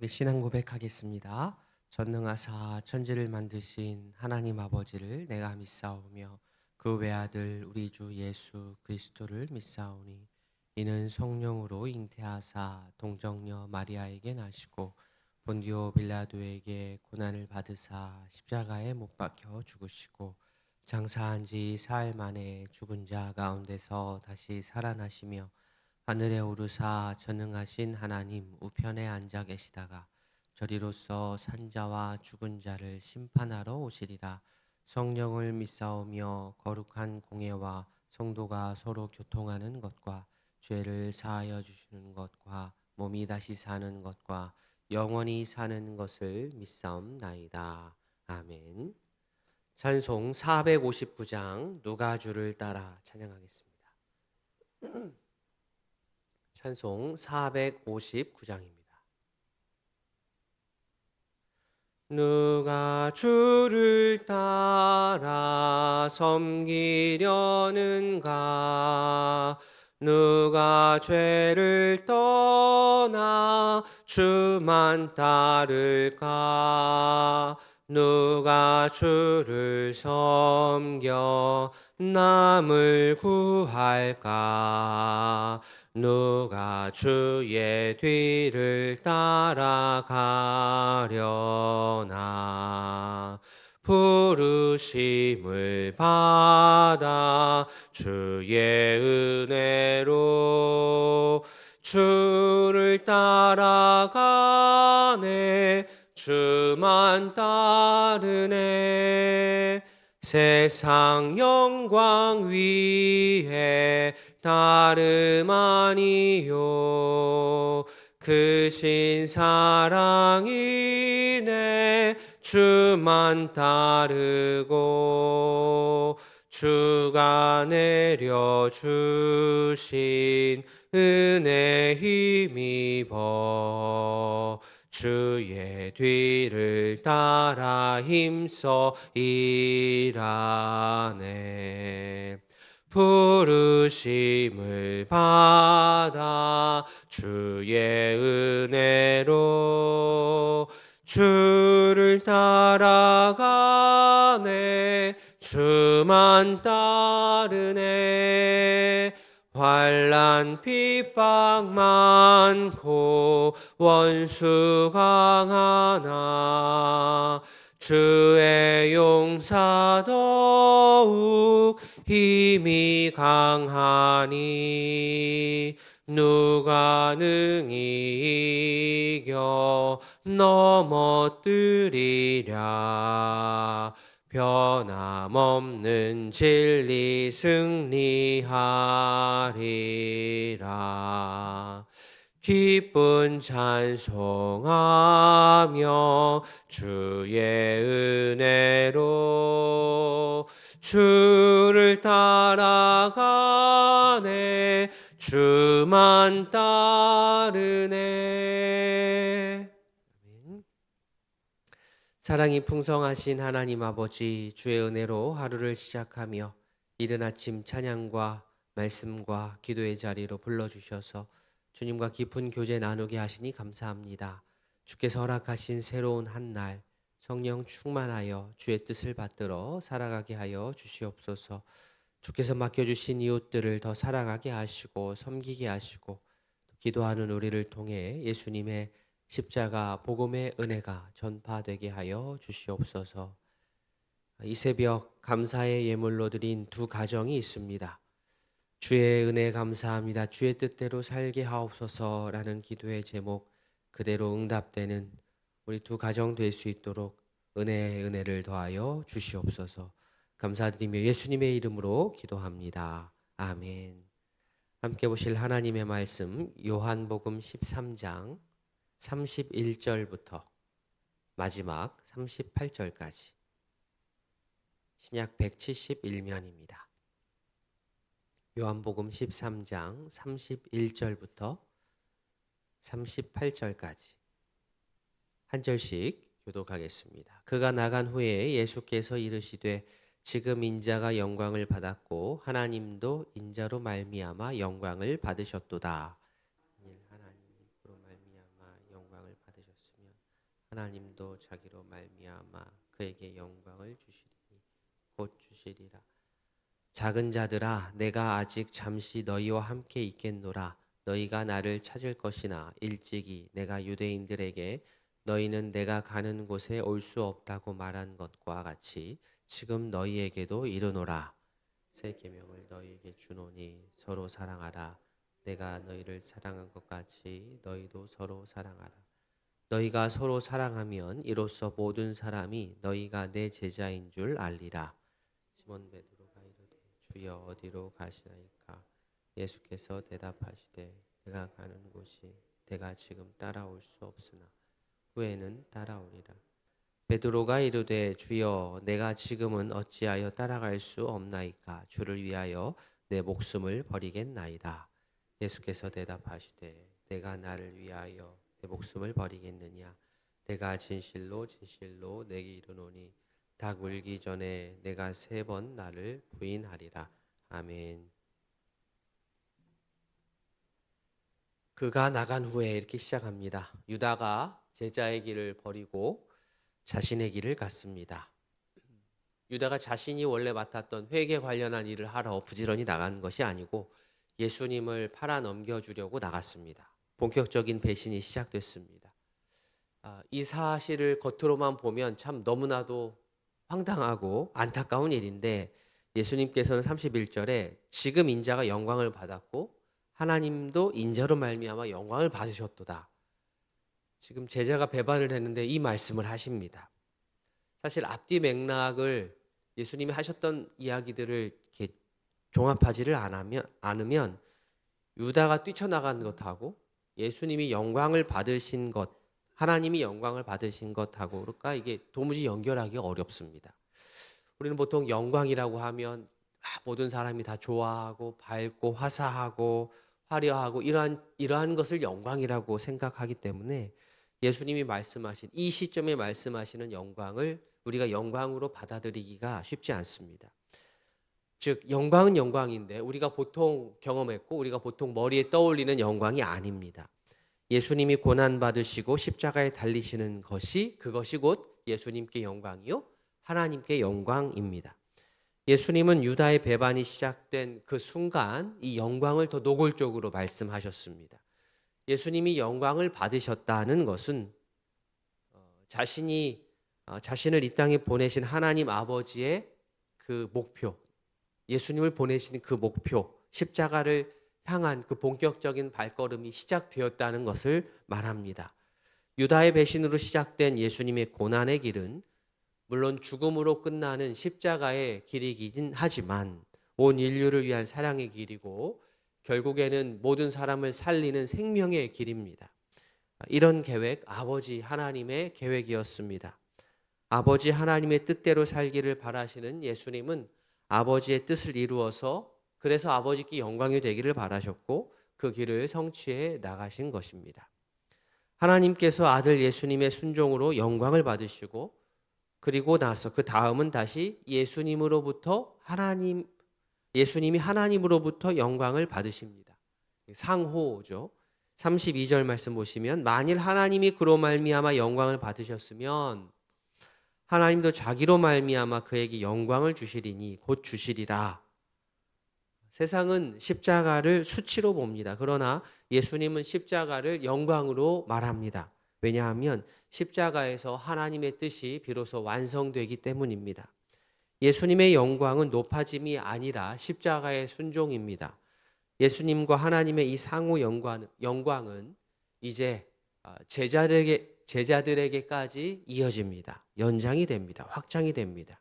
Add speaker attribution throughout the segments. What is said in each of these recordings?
Speaker 1: 함께 신앙 고백하겠습니다. 전능하사 천지를 만드신 하나님 아버지를 내가 믿사오며 그 외아들 우리 주 예수 그리스도를 믿사오니 이는 성령으로 잉태하사 동정녀 마리아에게 나시고 본디오 빌라도에게 고난을 받으사 십자가에 못 박혀 죽으시고 장사한 지 사흘 만에 죽은 자 가운데서 다시 살아나시며 하늘에 오르사 전능하신 하나님 우편에 앉아 계시다가 저리로서 산자와 죽은 자를 심판하러 오시리라. 성령을 믿사오며 거룩한 공예와 성도가 서로 교통하는 것과 죄를 사하여 주시는 것과 몸이 다시 사는 것과 영원히 사는 것을 믿사옵나이다. 아멘. 찬송 459장 누가 주를 따라 찬양하겠습니다. 찬송 459장입니다. 누가 주를 따라 섬기려는가? 누가 죄를 떠나 주만 따를까? 누가 주를 섬겨 남을 구할까? 누가 주의 뒤를 따라가려나? 부르심을 받아 주의 은혜로 주를 따라가네. 주만 따르네. 세상 영광 위에 다름 아니요 크신 사랑이네. 주만 따르고 주가 내려주신 은혜 힘입어 주의 뒤를 따라 힘써 일하네. 부르심을 받아 주의 은혜로 주를 따라가네. 주만 따르네. 환난 핍박 많고 원수 강하나 주의 용사 더욱 힘이 강하니 누가 능히 이겨 넘어뜨리랴. 변함없는 진리 승리하리라. 기쁜 찬송하며 주의 은혜로 주를 따라가네. 주만 따르네. 아멘. 사랑이 풍성하신 하나님 아버지, 주의 은혜로 하루를 시작하며 이른 아침 찬양과 말씀과 기도의 자리로 불러주셔서 주님과 깊은 교제 나누게 하시니 감사합니다. 주께서 허락하신 새로운 한 날 성령 충만하여 주의 뜻을 받들어 살아가게 하여 주시옵소서. 주께서 맡겨주신 이웃들을 더 사랑하게 하시고 섬기게 하시고 기도하는 우리를 통해 예수님의 십자가 복음의 은혜가 전파되게 하여 주시옵소서. 이 새벽 감사의 예물로 드린 두 가정이 있습니다. 주의 은혜 감사합니다. 주의 뜻대로 살게 하옵소서라는 기도의 제목 그대로 응답되는 우리 두 가정 될 수 있도록 은혜의 은혜를 더하여 주시옵소서. 감사드리며 예수님의 이름으로 기도합니다. 아멘. 함께 보실 하나님의 말씀 요한복음 13장 31절부터 마지막 38절까지 신약 171면입니다. 요한복음 13장 31절부터 38절까지 한 절씩 교독하겠습니다. 그가 나간 후에 예수께서 이르시되 지금 인자가 영광을 받았고 하나님도 인자로 말미암아 영광을 받으셨도다. 하나님으로 말미암아 영광을 받으셨으니 하나님도 자기로 말미암아 그에게 영광을 주시리니 곧 주시리라. 작은 자들아, 내가 아직 잠시 너희와 함께 있겠노라. 너희가 나를 찾을 것이나 일찍이 내가 유대인들에게 너희는 내가 가는 곳에 올 수 없다고 말한 것과 같이 지금 너희에게도 이르노라. 새 계명을 너희에게 주노니 서로 사랑하라. 내가 너희를 사랑한 것 같이 너희도 서로 사랑하라. 너희가 서로 사랑하면 이로써 모든 사람이 너희가 내 제자인 줄 알리라. 시몬 베드로가 이르되 주여 어디로 가시나이까? 예수께서 대답하시되 내가 가는 곳이 내가 지금 따라올 수 없으나 후에는 따라오리라. 베드로가 이르되 주여 내가 지금은 어찌하여 따라갈 수 없나이까? 주를 위하여 내 목숨을 버리겠나이다. 예수께서 대답하시되 내가 나를 위하여 내 목숨을 버리겠느냐? 내가 진실로 진실로 내게 이르노니 닭 울기 전에 내가 3번 나를 부인하리라. 아멘. 그가 나간 후에 이렇게 시작합니다. 유다가 제자의 길을 버리고 자신의 길을 갔습니다. 유다가 자신이 원래 맡았던 회계 관련한 일을 하러 부지런히 나간 것이 아니고 예수님을 팔아 넘겨주려고 나갔습니다. 본격적인 배신이 시작됐습니다. 이 사실을 겉으로만 보면 참 너무나도 황당하고 안타까운 일인데 예수님께서는 31절에 지금 인자가 영광을 받았고 하나님도 인자로 말미암아 영광을 받으셨도다. 지금 제자가 배반을 했는데 이 말씀을 하십니다. 사실 앞뒤 맥락을 예수님이 하셨던 이야기들을 이렇게 종합하지를 않으면 유다가 뛰쳐나간 것하고 예수님이 영광을 받으신 것, 하나님이 영광을 받으신 것하고 그럴까 이게 도무지 연결하기 어렵습니다. 우리는 보통 영광이라고 하면 모든 사람이 다 좋아하고 밝고 화사하고 화려하고 이러한 것을 영광이라고 생각하기 때문에 예수님이 말씀하신 이 시점에 말씀하시는 영광을 우리가 영광으로 받아들이기가 쉽지 않습니다. 즉 영광은 영광인데 우리가 보통 경험했고 우리가 보통 머리에 떠올리는 영광이 아닙니다. 예수님이 고난 받으시고 십자가에 달리시는 그것이 곧 예수님께 영광이요 하나님께 영광입니다. 예수님은 유다의 배반이 시작된 그 순간 이 영광을 더 노골적으로 말씀하셨습니다. 예수님이 영광을 받으셨다는 것은 자신을 이 땅에 보내신 하나님 아버지의 그 목표, 예수님을 보내신 그 목표, 십자가를 향한 그 본격적인 발걸음이 시작되었다는 것을 말합니다. 유다의 배신으로 시작된 예수님의 고난의 길은 물론 죽음으로 끝나는 십자가의 길이긴 하지만 온 인류를 위한 사랑의 길이고 결국에는 모든 사람을 살리는 생명의 길입니다. 이런 계획, 아버지 하나님의 계획이었습니다. 아버지 하나님의 뜻대로 살기를 바라시는 예수님은 아버지의 뜻을 이루어서 그래서 아버지께 영광이 되기를 바라셨고 그 길을 성취해 나가신 것입니다. 하나님께서 아들 예수님의 순종으로 영광을 받으시고 그리고 나서 그 다음은 다시 예수님이 하나님으로부터 영광을 받으십니다. 상호죠. 32절 말씀 보시면 만일 하나님이 그로 말미암아 영광을 받으셨으면 하나님도 자기로 말미암아 그에게 영광을 주시리니 곧 주시리라. 세상은 십자가를 수치로 봅니다. 그러나 예수님은 십자가를 영광으로 말합니다. 왜냐하면 십자가에서 하나님의 뜻이 비로소 완성되기 때문입니다. 예수님의 영광은 높아짐이 아니라 십자가의 순종입니다. 예수님과 하나님의 이 상호 영광은 이제 제자들에게까지 이어집니다. 연장이 됩니다. 확장이 됩니다.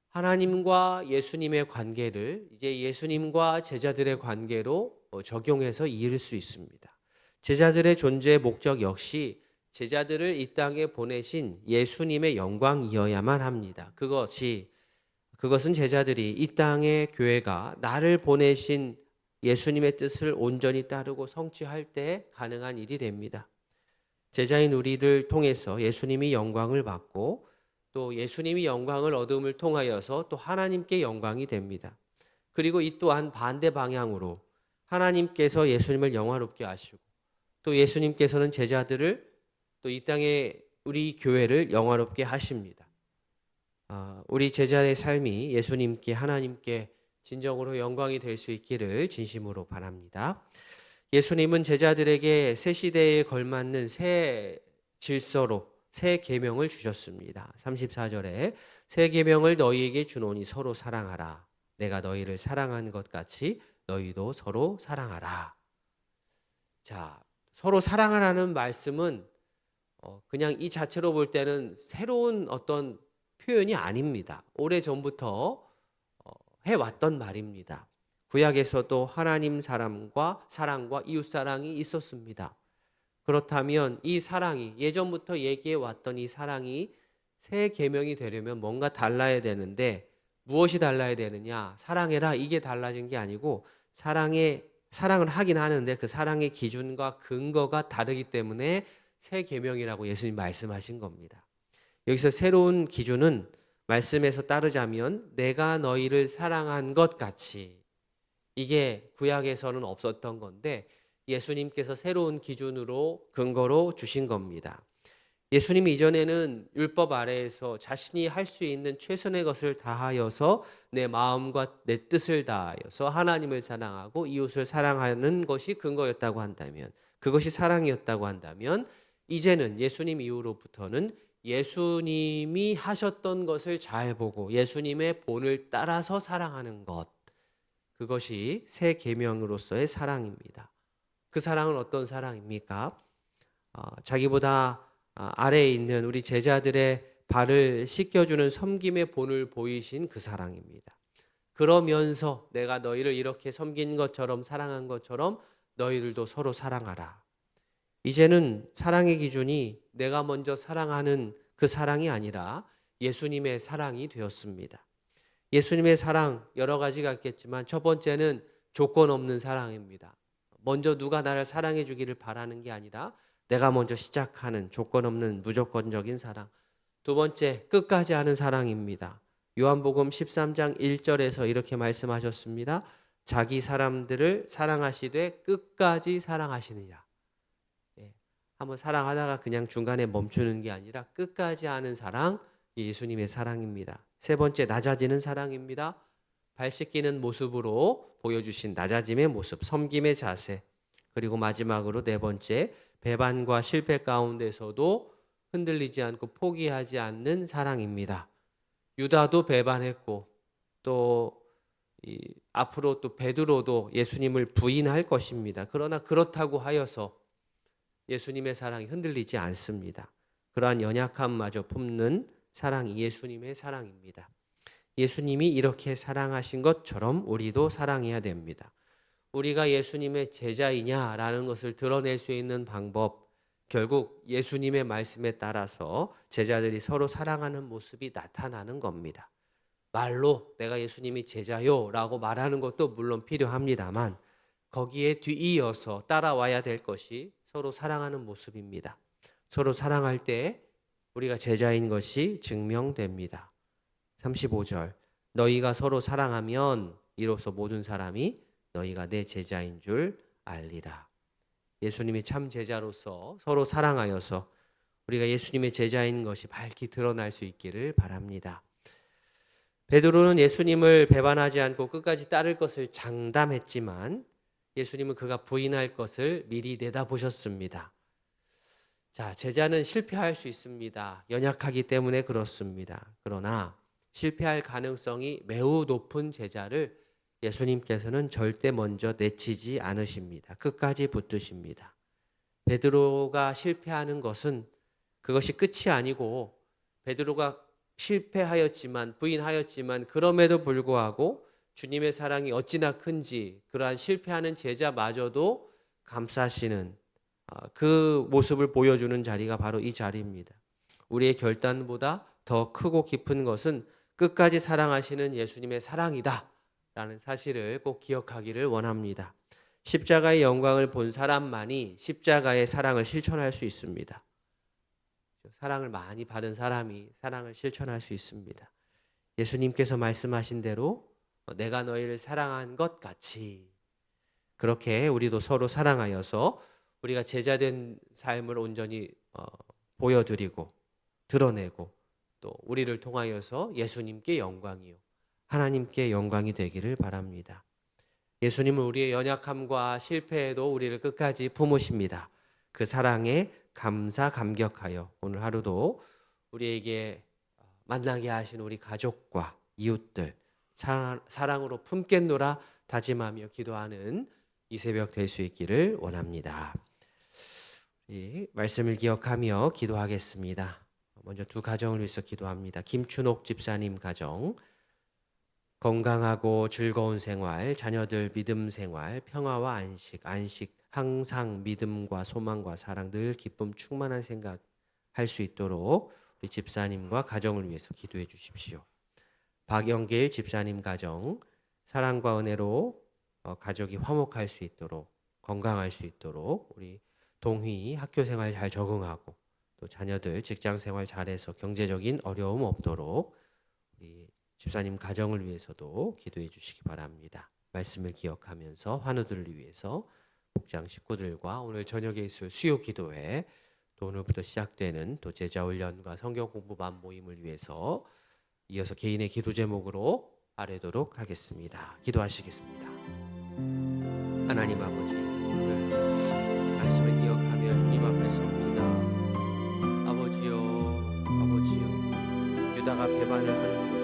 Speaker 1: 하나님과 예수님의 관계를 이제 예수님과 제자들의 관계로 적용해서 이을 수 있습니다. 제자들의 존재의 목적 역시 제자들을 이 땅에 보내신 예수님의 영광이어야만 합니다. 그것은 제자들이 이 땅의 교회가 나를 보내신 예수님의 뜻을 온전히 따르고 성취할 때 가능한 일이 됩니다. 제자인 우리를 통해서 예수님이 영광을 받고 또 예수님이 영광을 얻음을 통하여서 또 하나님께 영광이 됩니다. 그리고 이 또한 반대 방향으로 하나님께서 예수님을 영화롭게 하시고 또 예수님께서는 제자들을 또 이 땅에 우리 교회를 영화롭게 하십니다. 우리 제자의 삶이 예수님께 하나님께 진정으로 영광이 될 수 있기를 진심으로 바랍니다. 예수님은 제자들에게 새 시대에 걸맞는 새 질서로 새 계명을 주셨습니다. 34절에 새 계명을 너희에게 주노니 서로 사랑하라. 내가 너희를 사랑한 것 같이 너희도 서로 사랑하라. 자, 서로 사랑하라는 말씀은 그냥 이 자체로 볼 때는 새로운 어떤 표현이 아닙니다. 오래전부터 해왔던 말입니다. 구약에서도 하나님 사랑과 이웃사랑이 있었습니다. 그렇다면 이 사랑이 예전부터 얘기해왔던 이 사랑이 새 계명이 되려면 뭔가 달라야 되는데 무엇이 달라야 되느냐? 사랑해라 이게 달라진 게 아니고 사랑을 하긴 하는데 그 사랑의 기준과 근거가 다르기 때문에 새 계명이라고 예수님 말씀하신 겁니다. 여기서 새로운 기준은 말씀에서 따르자면 내가 너희를 사랑한 것 같이, 이게 구약에서는 없었던 건데 예수님께서 새로운 기준으로 근거로 주신 겁니다. 예수님이 이전에는 율법 아래에서 자신이 할 수 있는 최선의 것을 다하여서 내 마음과 내 뜻을 다하여서 하나님을 사랑하고 이웃을 사랑하는 것이 근거였다고 한다면, 그것이 사랑이었다고 한다면, 이제는 예수님 이후로부터는 예수님이 하셨던 것을 잘 보고 예수님의 본을 따라서 사랑하는 것, 그것이 새 계명으로서의 사랑입니다. 그 사랑은 어떤 사랑입니까? 자기보다 아래에 있는 우리 제자들의 발을 씻겨주는 섬김의 본을 보이신 그 사랑입니다. 그러면서 내가 너희를 이렇게 섬긴 것처럼 사랑한 것처럼 너희들도 서로 사랑하라. 이제는 사랑의 기준이 내가 먼저 사랑하는 그 사랑이 아니라 예수님의 사랑이 되었습니다. 예수님의 사랑 여러 가지가 있겠지만 첫 번째는 조건 없는 사랑입니다. 먼저 누가 나를 사랑해 주기를 바라는 게 아니라 내가 먼저 시작하는 조건 없는 무조건적인 사랑. 두 번째, 끝까지 하는 사랑입니다. 요한복음 13장 1절에서 이렇게 말씀하셨습니다. 자기 사람들을 사랑하시되 끝까지 사랑하시느냐. 한번 사랑하다가 그냥 중간에 멈추는 게 아니라 끝까지 하는 사랑, 예수님의 사랑입니다. 세 번째, 낮아지는 사랑입니다. 발 씻기는 모습으로 보여주신 낮아짐의 모습, 섬김의 자세. 그리고 마지막으로 네 번째, 배반과 실패 가운데서도 흔들리지 않고 포기하지 않는 사랑입니다. 유다도 배반했고 또 앞으로 또 베드로도 예수님을 부인할 것입니다. 그러나 그렇다고 하여서 예수님의 사랑이 흔들리지 않습니다. 그러한 연약함마저 품는 사랑이 예수님의 사랑입니다. 예수님이 이렇게 사랑하신 것처럼 우리도 사랑해야 됩니다. 우리가 예수님의 제자이냐라는 것을 드러낼 수 있는 방법, 결국 예수님의 말씀에 따라서 제자들이 서로 사랑하는 모습이 나타나는 겁니다. 말로 내가 예수님이 제자요 라고 말하는 것도 물론 필요합니다만 거기에 뒤이어서 따라와야 될 것이 서로 사랑하는 모습입니다. 서로 사랑할 때 우리가 제자인 것이 증명됩니다. 35절, 너희가 서로 사랑하면 이로써 모든 사람이 너희가 내 제자인 줄 알리라. 예수님이 참 제자로서 서로 사랑하여서 우리가 예수님의 제자인 것이 밝히 드러날 수 있기를 바랍니다. 베드로는 예수님을 배반하지 않고 끝까지 따를 것을 장담했지만 예수님은 그가 부인할 것을 미리 내다보셨습니다. 자, 제자는 실패할 수 있습니다. 연약하기 때문에 그렇습니다. 그러나 실패할 가능성이 매우 높은 제자를 예수님께서는 절대 먼저 내치지 않으십니다. 끝까지 붙드십니다. 베드로가 실패하는 것은 그것이 끝이 아니고 베드로가 실패하였지만 부인하였지만 그럼에도 불구하고 주님의 사랑이 어찌나 큰지 그러한 실패하는 제자마저도 감싸시는 그 모습을 보여주는 자리가 바로 이 자리입니다. 우리의 결단보다 더 크고 깊은 것은 끝까지 사랑하시는 예수님의 사랑이다 라는 사실을 꼭 기억하기를 원합니다. 십자가의 영광을 본 사람만이 십자가의 사랑을 실천할 수 있습니다. 사랑을 많이 받은 사람이 사랑을 실천할 수 있습니다. 예수님께서 말씀하신 대로 내가 너희를 사랑한 것 같이 그렇게 우리도 서로 사랑하여서 우리가 제자된 삶을 온전히 보여드리고 드러내고 또 우리를 통하여서 예수님께 영광이요 하나님께 영광이 되기를 바랍니다. 예수님은 우리의 연약함과 실패에도 우리를 끝까지 품으십니다. 그 사랑에 감사 감격하여 오늘 하루도 우리에게 만나게 하신 우리 가족과 이웃들 사랑으로 품겠노라 다짐하며 기도하는 이 새벽 될 수 있기를 원합니다. 이 말씀을 기억하며 기도하겠습니다. 먼저 두 가정을 위해서 기도합니다. 김춘옥 집사님 가정, 건강하고 즐거운 생활, 자녀들 믿음 생활, 평화와 안식 항상 믿음과 소망과 사랑 늘 기쁨 충만한 생각 할 수 있도록 우리 집사님과 가정을 위해서 기도해 주십시오. 박영길 집사님 가정, 사랑과 은혜로 가족이 화목할 수 있도록 건강할 수 있도록 우리 동희 학교 생활 잘 적응하고 또 자녀들 직장 생활 잘해서 경제적인 어려움 없도록 우리 집사님 가정을 위해서도 기도해 주시기 바랍니다. 말씀을 기억하면서 환우들을 위해서 목장 식구들과 오늘 저녁에 있을 수요 기도회 또 오늘부터 시작되는 또 제자훈련과 성경 공부반 모임을 위해서 이어서 개인의 기도 제목으로 아뢰도록 하겠습니다. 기도하시겠습니다. 하나님 아버지, 오늘 말씀을 기억하며 주님 앞에 섭니다. 아버지여, 아버지여, 유다가 배반을 하는